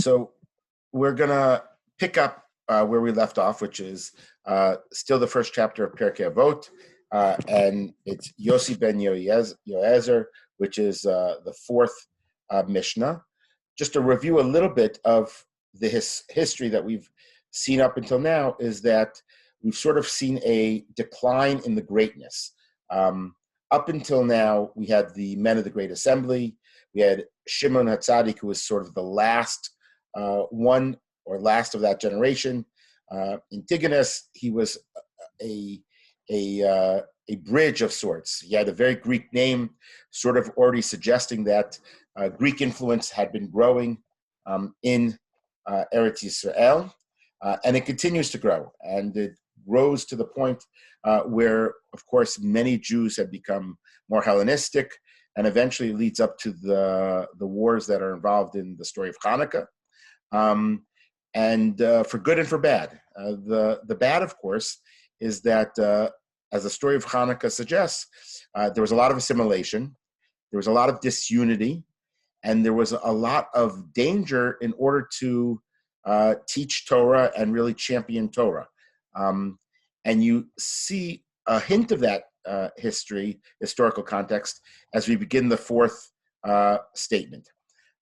So we're going to pick up where we left off, which is still the first chapter of Pirkei Avot, and it's Yossi ben Yoezer, which is the fourth Mishnah. Just to review a little bit of the history that we've seen up until now is that we've sort of seen a decline in the greatness. Up until now, we had the men of the Great Assembly. We had Shimon HaTzadik, who was sort of the last one or last of that generation. Antigonus, he was a bridge of sorts. He had a very Greek name, sort of already suggesting that Greek influence had been growing in Eretz Yisrael, and it continues to grow. And it grows to the point where, of course, many Jews have become more Hellenistic, and eventually leads up to the wars that are involved in the story of Hanukkah, and for good and for bad. The bad, of course, is that, as the story of Hanukkah suggests, there was a lot of assimilation, there was a lot of disunity, and there was a lot of danger in order to teach Torah and really champion Torah. And you see a hint of that historical context as we begin the fourth statement.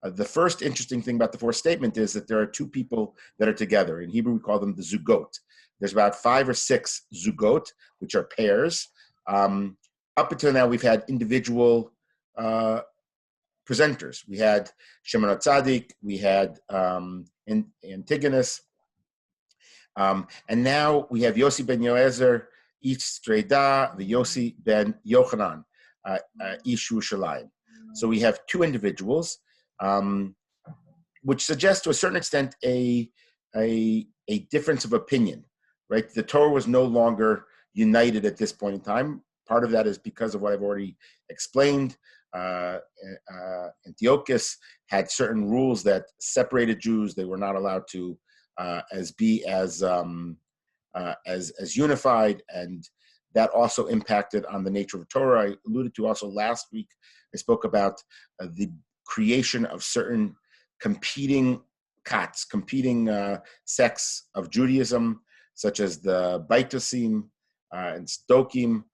The first interesting thing about the fourth statement is that there are two people that are together. In Hebrew, we call them the zugot. There's about 5 or 6 zugot, which are pairs. Up until now, we've had individual presenters. We had Shimon HaTzadik, we had Antigonus, and now we have Yossi ben Yoezer, Ish Streda, the Yossi ben Yochanan, Ish Yerushalayim. So we have two individuals, which suggests to a certain extent a difference of opinion, right? The Torah was no longer united at this point in time. Part of that is because of what I've already explained. Antiochus had certain rules that separated Jews. They were not allowed to as unified, and that also impacted on the nature of Torah. I alluded to also last week. I spoke about the creation of certain competing sects of Judaism, such as the Baitosim and Stokim.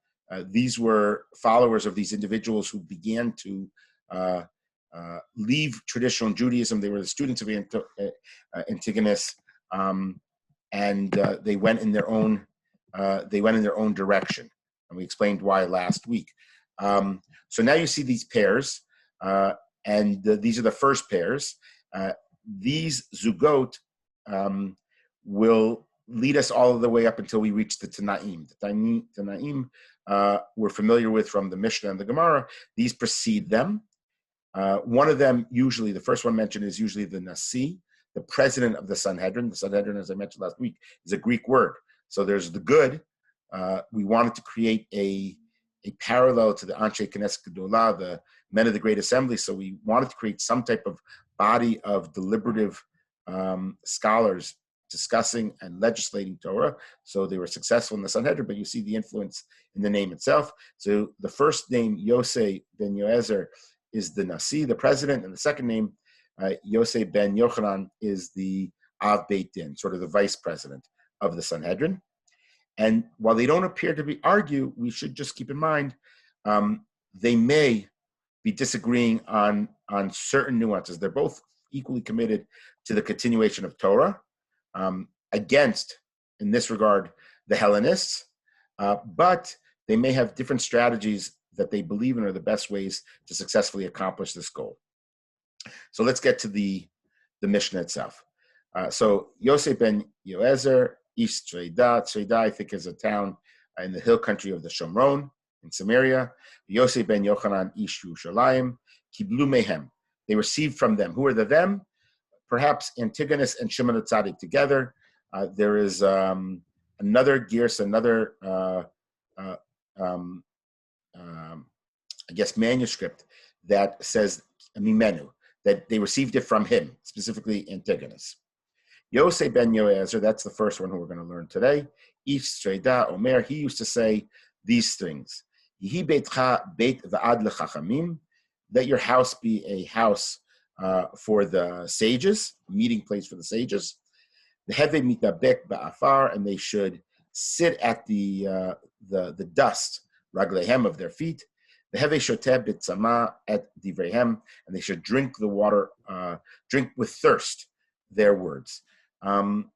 These were followers of these individuals who began to leave traditional Judaism. They were the students of Antigonus, and they went in their own direction. And we explained why last week. So now you see these pairs, and these are the first pairs. These zugot will lead us all the way up until we reach the Tanaim. The Tanaim we're familiar with from the Mishnah and the Gemara. These precede them. One of them, usually, the first one mentioned is usually the Nasi, the president of the Sanhedrin. The Sanhedrin, as I mentioned last week, is a Greek word. So there's the good. We wanted to create a parallel to the Anshe Knesset Gedolah, the men of the Great Assembly. So we wanted to create some type of body of deliberative scholars discussing and legislating Torah. So they were successful in the Sanhedrin, but you see the influence in the name itself. So the first name, Yossi ben Yoezer, is the Nasi, the president, and the second name, Yossi ben Yochanan, is the Av Beit Din, sort of the vice president of the Sanhedrin. And while they don't appear to be argue, we should just keep in mind they may be disagreeing on certain nuances. They're both equally committed to the continuation of Torah, against, in this regard, the Hellenists, but they may have different strategies that they believe in are the best ways to successfully accomplish this goal. So let's get to the Mishnah itself. So Yossi ben Yoezer, Ish Treda. Treda, I think, is a town in the hill country of the Shomron in Samaria. Yossi ben Yochanan, Ish Yerushalayim, Kiblu mehem. They received from them. Who are the them? Perhaps Antigonus and Shimon HaTzadik together. There is another gears, another manuscript that says Mimenu, that they received it from him, specifically Antigonus. Yossi ben Yoezer, that's the first one who we're going to learn today. Ish Streda Omer, he used to say these things. Yihi beitcha beit va'ad lechachamim, let your house be a house for the sages, meeting place for the sages. The heve mitabek ba'afar, and they should sit at the dust, raglehem, of their feet. The heve shoteh bitzama at divrehem, and they should drink the water, drink with thirst, their words. On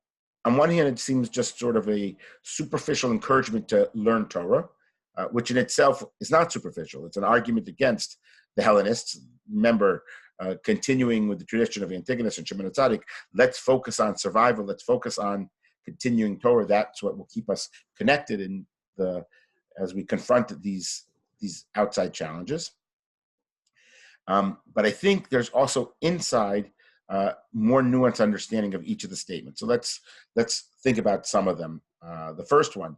one hand, it seems just sort of a superficial encouragement to learn Torah, which in itself is not superficial. It's an argument against the Hellenists. Remember, continuing with the tradition of Antigonus and Shimon HaTzadik, let's focus on survival. Let's focus on continuing Torah. That's what will keep us connected as we confront these outside challenges. But I think there's also inside more nuanced understanding of each of the statements. So let's think about some of them. The first one: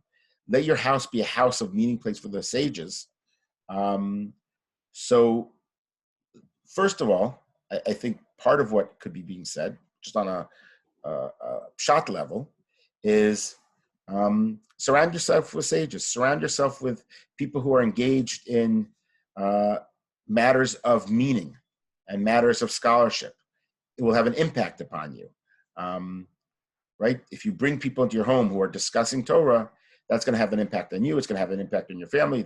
let your house be a house of meeting place for the sages. So first of all, I think part of what could be being said, just on a shot level, is surround yourself with sages. Surround yourself with people who are engaged in matters of meaning and matters of scholarship. It will have an impact upon you, right? If you bring people into your home who are discussing Torah, that's going to have an impact on you. It's going to have an impact on your family.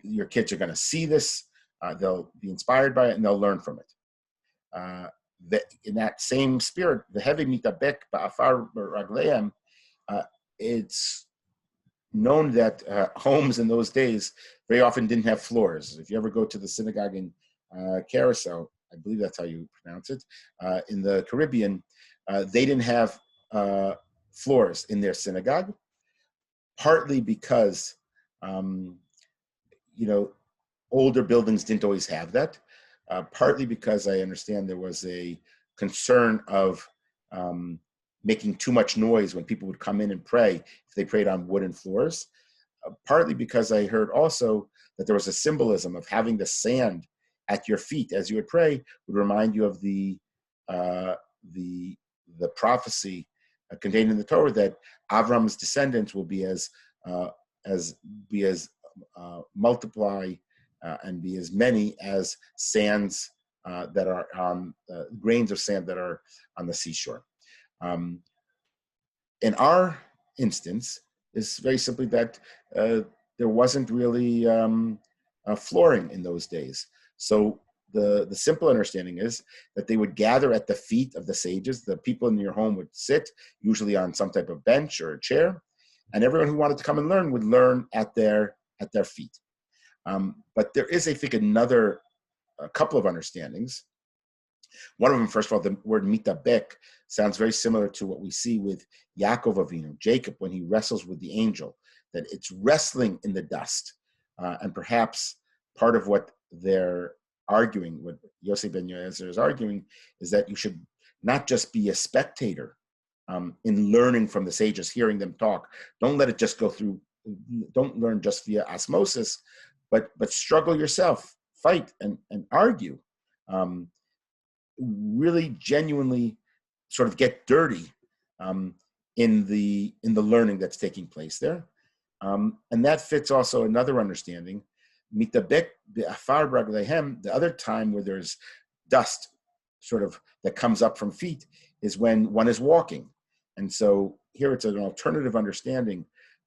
Your kids are going to see this. They'll be inspired by it, and they'll learn from it. In that same spirit, the heavy mitabek ba'afar ragleim, it's known that homes in those days very often didn't have floors. If you ever go to the synagogue in Carousel, I believe that's how you pronounce it, in the Caribbean, they didn't have floors in their synagogue, partly because, older buildings didn't always have that, partly because I understand there was a concern of making too much noise when people would come in and pray if they prayed on wooden floors, partly because I heard also that there was a symbolism of having the sand at your feet as you would pray would remind you of the prophecy contained in the Torah that Avram's descendants will be as multiply and be as many as sands that are on grains of sand that are on the seashore. In our instance, is very simply that there wasn't really flooring in those days. So the simple understanding is that they would gather at the feet of the sages. The people in your home would sit, usually on some type of bench or a chair, and everyone who wanted to come and learn would learn at their feet. But there is, I think, a couple of understandings. One of them, first of all, the word mitabek sounds very similar to what we see with Yaakov Avinu, Jacob, when he wrestles with the angel, that it's wrestling in the dust. And perhaps part of what they're arguing, what Yosef ben Yoezer is arguing, is that you should not just be a spectator in learning from the sages, hearing them talk. Don't let it just go through, don't learn just via osmosis, but struggle yourself, fight and argue. Really genuinely sort of get dirty in the learning that's taking place there. And that fits also another understanding. Mitabek be'afar raglehem, the other time where there's dust sort of that comes up from feet is when one is walking. And so here it's an alternative understanding,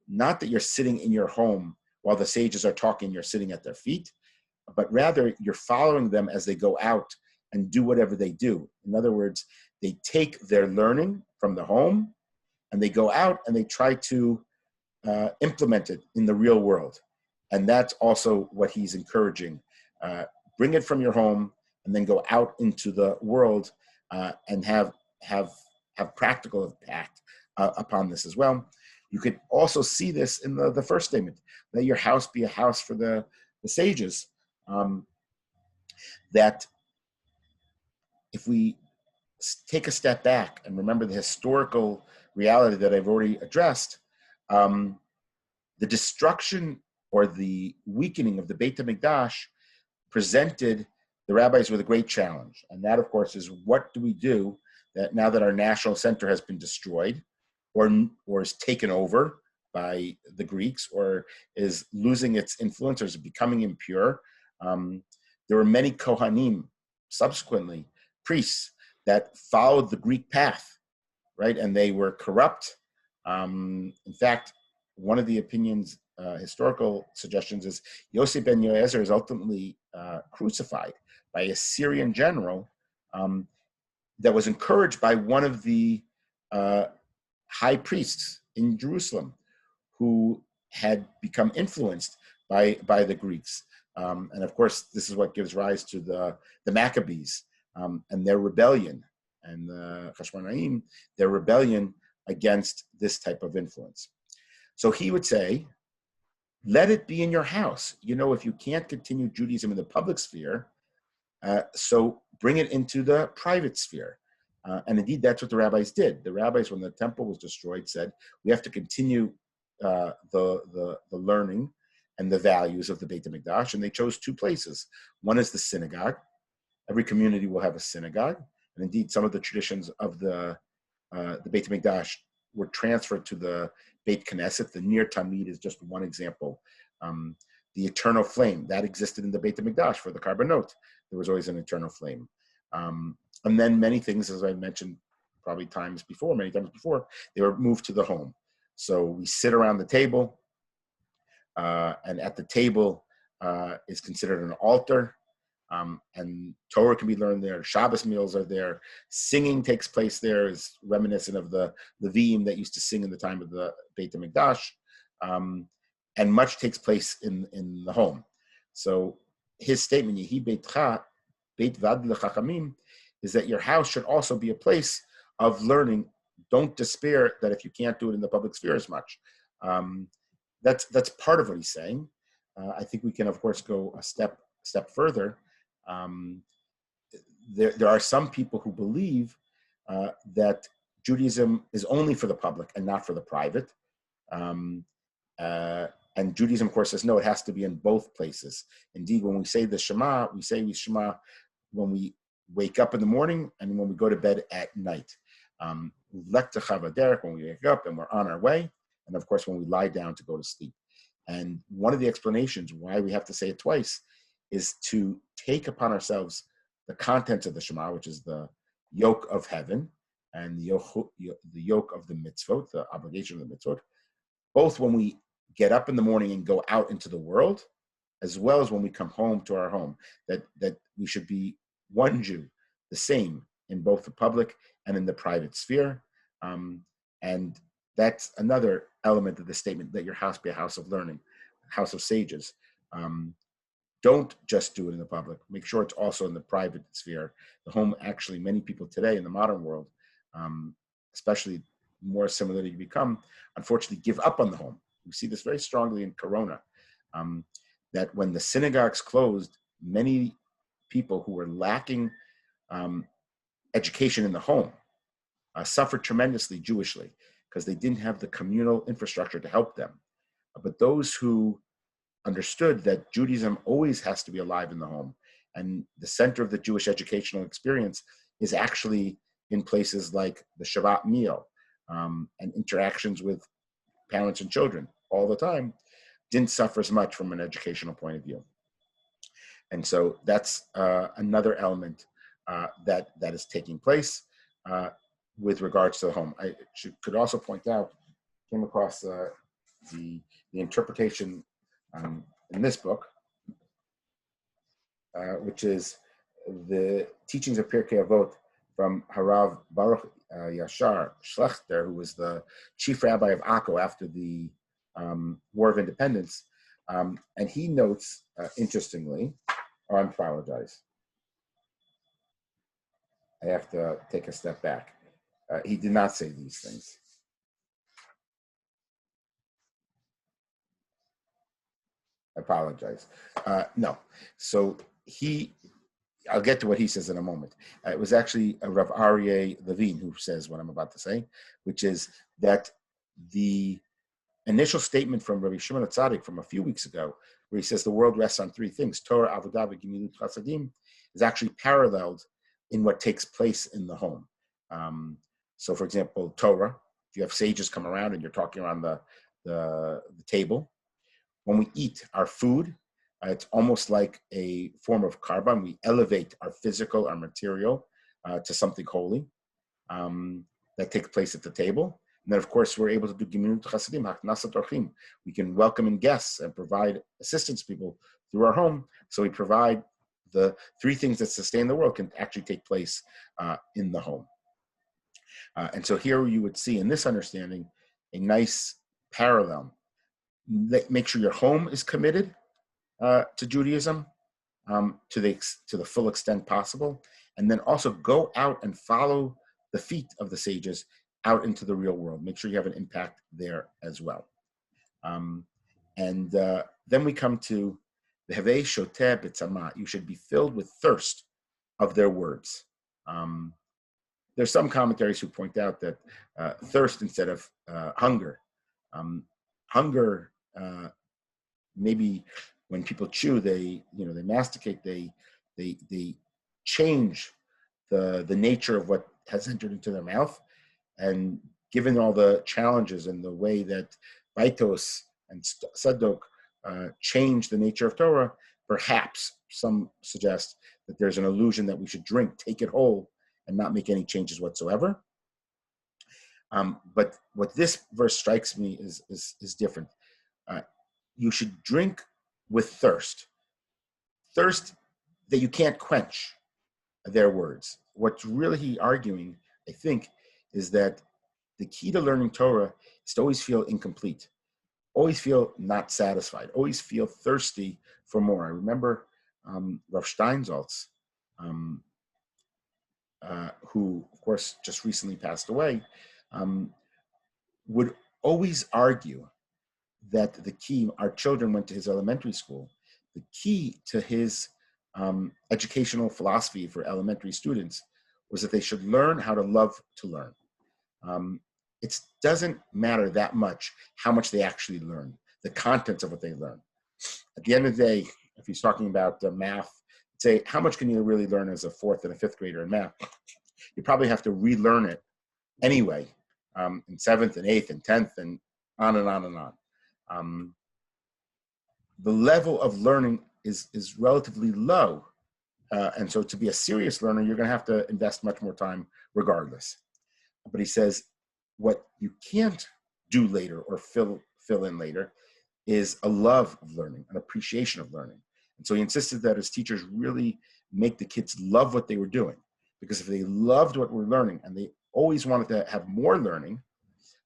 not that you're sitting in your home while the sages are talking, you're sitting at their feet, but rather you're following them as they go out and do whatever they do. In other words, they take their learning from the home and they go out and they try to implement it in the real world. And that's also what he's encouraging. Bring it from your home and then go out into the world and have practical impact upon this as well. You could also see this in the first statement, let your house be a house for the sages. That if we take a step back and remember the historical reality that I've already addressed, the destruction or the weakening of the Beit HaMikdash presented the rabbis with a great challenge. And that, of course, is what do we do that now that our national center has been destroyed or is taken over by the Greeks or is losing its influence or is becoming impure? There were many Kohanim subsequently priests that followed the Greek path, right? And they were corrupt. In fact, one of the opinions, historical suggestions, is Yosef ben Yoezer is ultimately crucified by a Syrian general that was encouraged by one of the high priests in Jerusalem, who had become influenced by the Greeks. And of course, this is what gives rise to the Maccabees and their rebellion, and the Hashmonaim, their rebellion against this type of influence. So he would say, let it be in your house. If you can't continue Judaism in the public sphere, so bring it into the private sphere. And indeed, that's what the rabbis did. The rabbis, when the temple was destroyed, said, we have to continue the learning and the values of the Beit HaMikdash, and they chose two places. One is the synagogue. Every community will have a synagogue, and indeed, some of the traditions of the Beit HaMikdash were transferred to the Beit Knesset. The Nir Tamid is just one example. The eternal flame, that existed in the Beit HaMikdash for the Karbanot. There was always an eternal flame. And then many things, as I mentioned many times before, they were moved to the home. So we sit around the table, and at the table is considered an altar, and Torah can be learned there. Shabbos meals are there. Singing takes place there, is reminiscent of the Levim that used to sing in the time of the Beit HaMikdash, and much takes place in the home. So his statement, Yehi Beitcha, Beit Vad L'Chachamim, is that your house should also be a place of learning. Don't despair that if you can't do it in the public sphere as much. That's part of what he's saying. I think we can, of course, go a step further. There are some people who believe that Judaism is only for the public and not for the private. And Judaism, of course, says, no, it has to be in both places. Indeed, when we say the Shema, we Shema when we wake up in the morning and when we go to bed at night. When we wake up and we're on our way, and of course, when we lie down to go to sleep. And one of the explanations why we have to say it twice is to take upon ourselves the contents of the Shema, which is the yoke of heaven and the yoke of the mitzvot, the obligation of the mitzvot, both when we get up in the morning and go out into the world, as well as when we come home to our home, that we should be one Jew, the same in both the public and in the private sphere. And that's another element of the statement, that your house be a house of learning, a house of sages. Don't just do it in the public. Make sure it's also in the private sphere. The home, actually, many people today in the modern world, especially more similarly to become, unfortunately, give up on the home. We see this very strongly in Corona, that when the synagogues closed, many people who were lacking education in the home suffered tremendously Jewishly, because they didn't have the communal infrastructure to help them. But those who understood that Judaism always has to be alive in the home, and the center of the Jewish educational experience is actually in places like the Shabbat meal and interactions with parents and children all the time, didn't suffer as much from an educational point of view. And so that's another element that is taking place with regards to the home. I could also point out, came across the interpretation in this book, which is the teachings of Pirkei Avot from Harav Baruch Yashar Schlechter, who was the chief rabbi of Akko after the War of Independence. And he notes, interestingly, I apologize. I have to take a step back. He did not say these things. I apologize. No. So I'll get to what he says in a moment. It was actually Rav Aryeh Levine who says what I'm about to say, which is that the initial statement from Rabbi Shimon HaTzadik from a few weeks ago, where he says the world rests on three things, Torah, Avodah, Gemilut Chasadim, is actually paralleled in what takes place in the home. So, for example, Torah, if you have sages come around and you're talking around the table, when we eat our food, it's almost like a form of carbon. We elevate our physical, our material to something holy that takes place at the table. And then, of course, we're able to do Gimilut Chasidim, Haknasat Orchim. We can welcome in guests and provide assistance to people through our home. So we provide the three things that sustain the world can actually take place in the home. And so here you would see in this understanding a nice parallel. Make sure your home is committed to Judaism to the full extent possible, and then also go out and follow the feet of the sages out into the real world. Make sure you have an impact there as well. And then we come to the Hevei Shoteh B'tzama. You should be filled with thirst of their words. There's some commentaries who point out that thirst instead of hunger. Hunger, maybe when people chew, they masticate, they change the nature of what has entered into their mouth. And given all the challenges and the way that Baitos and Sadok change the nature of Torah, perhaps some suggest that there's an illusion that we should drink, take it whole, and not make any changes whatsoever. But what this verse strikes me is different. You should drink with thirst that you can't quench their words. What's really arguing, I think, is that the key to learning Torah is to always feel incomplete, always feel not satisfied, always feel thirsty for more. I remember Rav Steinsaltz, who, of course, just recently passed away, would always argue that the key, our children went to his elementary school, the key to his educational philosophy for elementary students was that they should learn how to love to learn. It doesn't matter that much how much they actually learn, the contents of what they learn. At the end of the day, if he's talking about math, say, how much can you really learn as a fourth and a fifth grader in math? You probably have to relearn it anyway, in seventh and eighth and 10th and on and on and on. The level of learning is relatively low. And so to be a serious learner, you're going to have to invest much more time regardless. But he says, what you can't do later or fill in later is a love of learning, an appreciation of learning. And so he insisted that his teachers really make the kids love what they were doing. Because if they loved what we're learning and they always wanted to have more learning,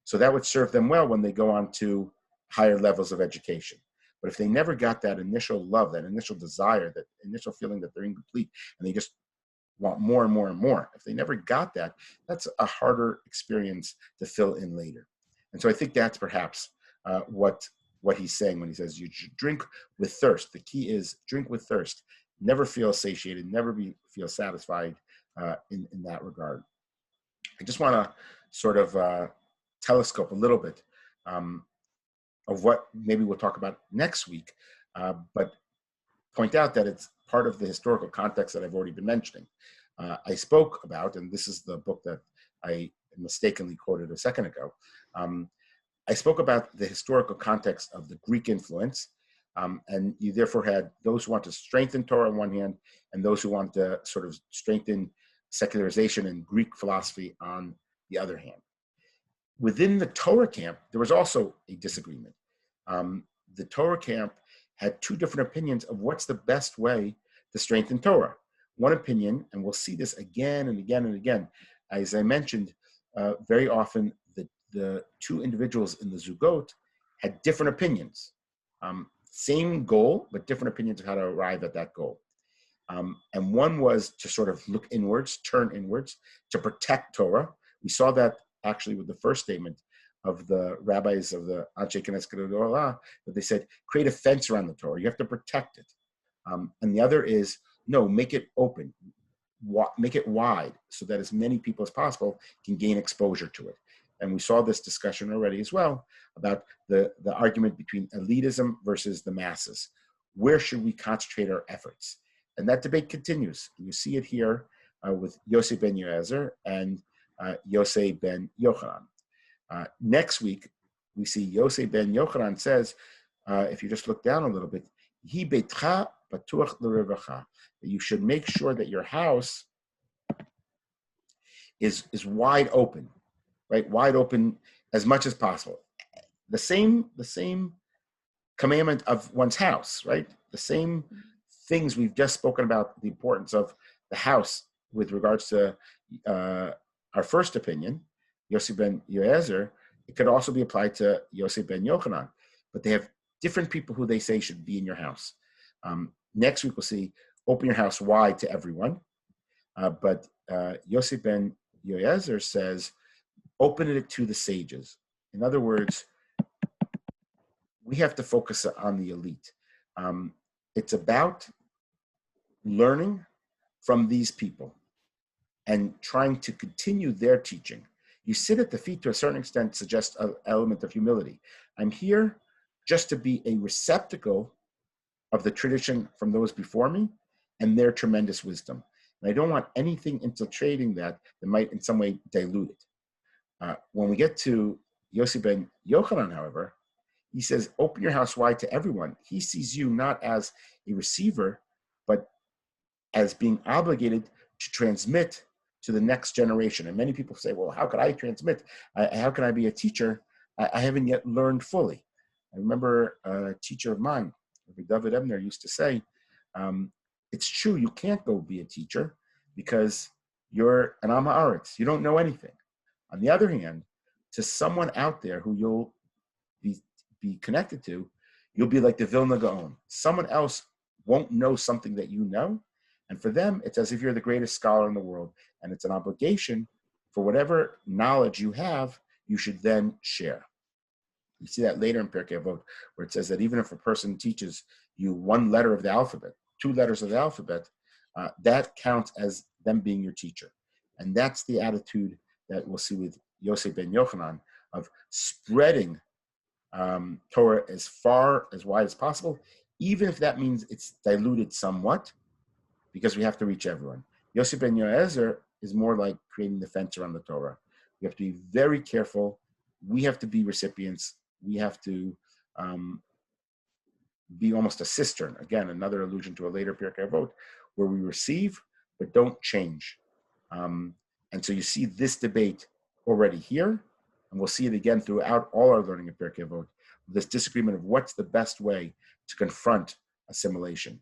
so that would serve them well when they go on to higher levels of education. But if they never got that initial love, that initial desire, that initial feeling that they're incomplete and they just want more and more and more, if they never got that, that's a harder experience to fill in later. And so I think that's perhaps what he's saying when he says you should drink with thirst. The key is drink with thirst. Never feel satiated, never feel satisfied in that regard. I just want to sort of telescope a little bit of what maybe we'll talk about next week, but point out that it's part of the historical context that I've already been mentioning. I spoke about, and this is the book that I mistakenly quoted a second ago, I spoke about the historical context of the Greek influence, and you therefore had those who want to strengthen Torah on one hand, and those who want to sort of strengthen secularization and Greek philosophy on the other hand. Within the Torah camp, there was also a disagreement. The Torah camp had two different opinions of what's the best way to strengthen Torah. One opinion, and we'll see this again and again and again, as I mentioned, very often the two individuals in the Zugot had different opinions. Same goal, but different opinions of how to arrive at that goal. And one was to sort of look inwards, turn inwards, to protect Torah. We saw that actually with the first statement of the rabbis of the Anshe Knesset Gedolah, that they said, create a fence around the Torah. You have to protect it. And the other is, no, make it open, make it wide so that as many people as possible can gain exposure to it. And we saw this discussion already as well about the argument between elitism versus the masses. Where should we concentrate our efforts? And that debate continues. You see it here with Yosef ben Yoezer and Yosef ben Yochanan. Next week, we see Yosef ben Yochanan says, if you just look down a little bit, Hi beitcha patuach l'revacha, that you should make sure that your house is wide open, right? Wide open as much as possible. The same commandment of one's house, right? The same things we've just spoken about, the importance of the house with regards to our first opinion, Yossi ben Yoezer. It could also be applied to Yossi ben Yochanan, but they have different people who they say should be in your house. Next week we'll see open your house wide to everyone, but Yossi ben Yoezer says open it to the sages. In other words, we have to focus on the elite. It's about learning from these people and trying to continue their teaching. You sit at the feet to a certain extent suggests an element of humility. I'm here just to be a receptacle of the tradition from those before me and their tremendous wisdom. And I don't want anything infiltrating that might in some way dilute it. When we get to Yossi ben Yochanan, however, he says, open your house wide to everyone. He sees you not as a receiver, but as being obligated to transmit to the next generation. And many people say, well, how could I transmit? How can I be a teacher? I haven't yet learned fully. I remember a teacher of mine, David Ebner, used to say, it's true, you can't go be a teacher because you're an Am Haaretz. You don't know anything. On the other hand, to someone out there who you'll be connected to, you'll be like the Vilna Gaon. Someone else won't know something that you know. And for them, it's as if you're the greatest scholar in the world. And it's an obligation for whatever knowledge you have, you should then share. You see that later in Pirkei Avot, where it says that even if a person teaches you one letter of the alphabet, 2 letters of the alphabet, that counts as them being your teacher. And that's the attitude that we'll see with Yossi ben Yochanan of spreading Torah as far, as wide as possible, even if that means it's diluted somewhat, because we have to reach everyone. Yossi ben Yoezer is more like creating the fence around the Torah. We have to be very careful. We have to be recipients. We have to be almost a cistern. Again, another allusion to a later Pirkei Avot, where we receive but don't change. And so you see this debate already here, and we'll see it again throughout all our learning of Pirkei Avot, this disagreement of what's the best way to confront assimilation,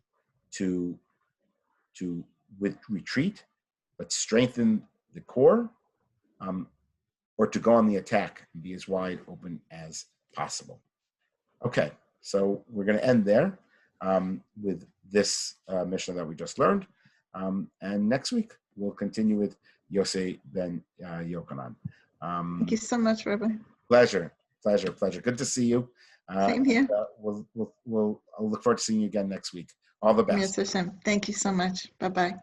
to retreat, but strengthen the core, or to go on the attack and be as wide open as possible. Okay, so we're going to end there with this Mishnah that we just learned. And next week, we'll continue with Yossi ben Yochanan. Thank you so much, Rabbi. Pleasure. Good to see you. Same here. I'll look forward to seeing you again next week. All the best. Yes, Hashem. Thank you so much. Bye-bye.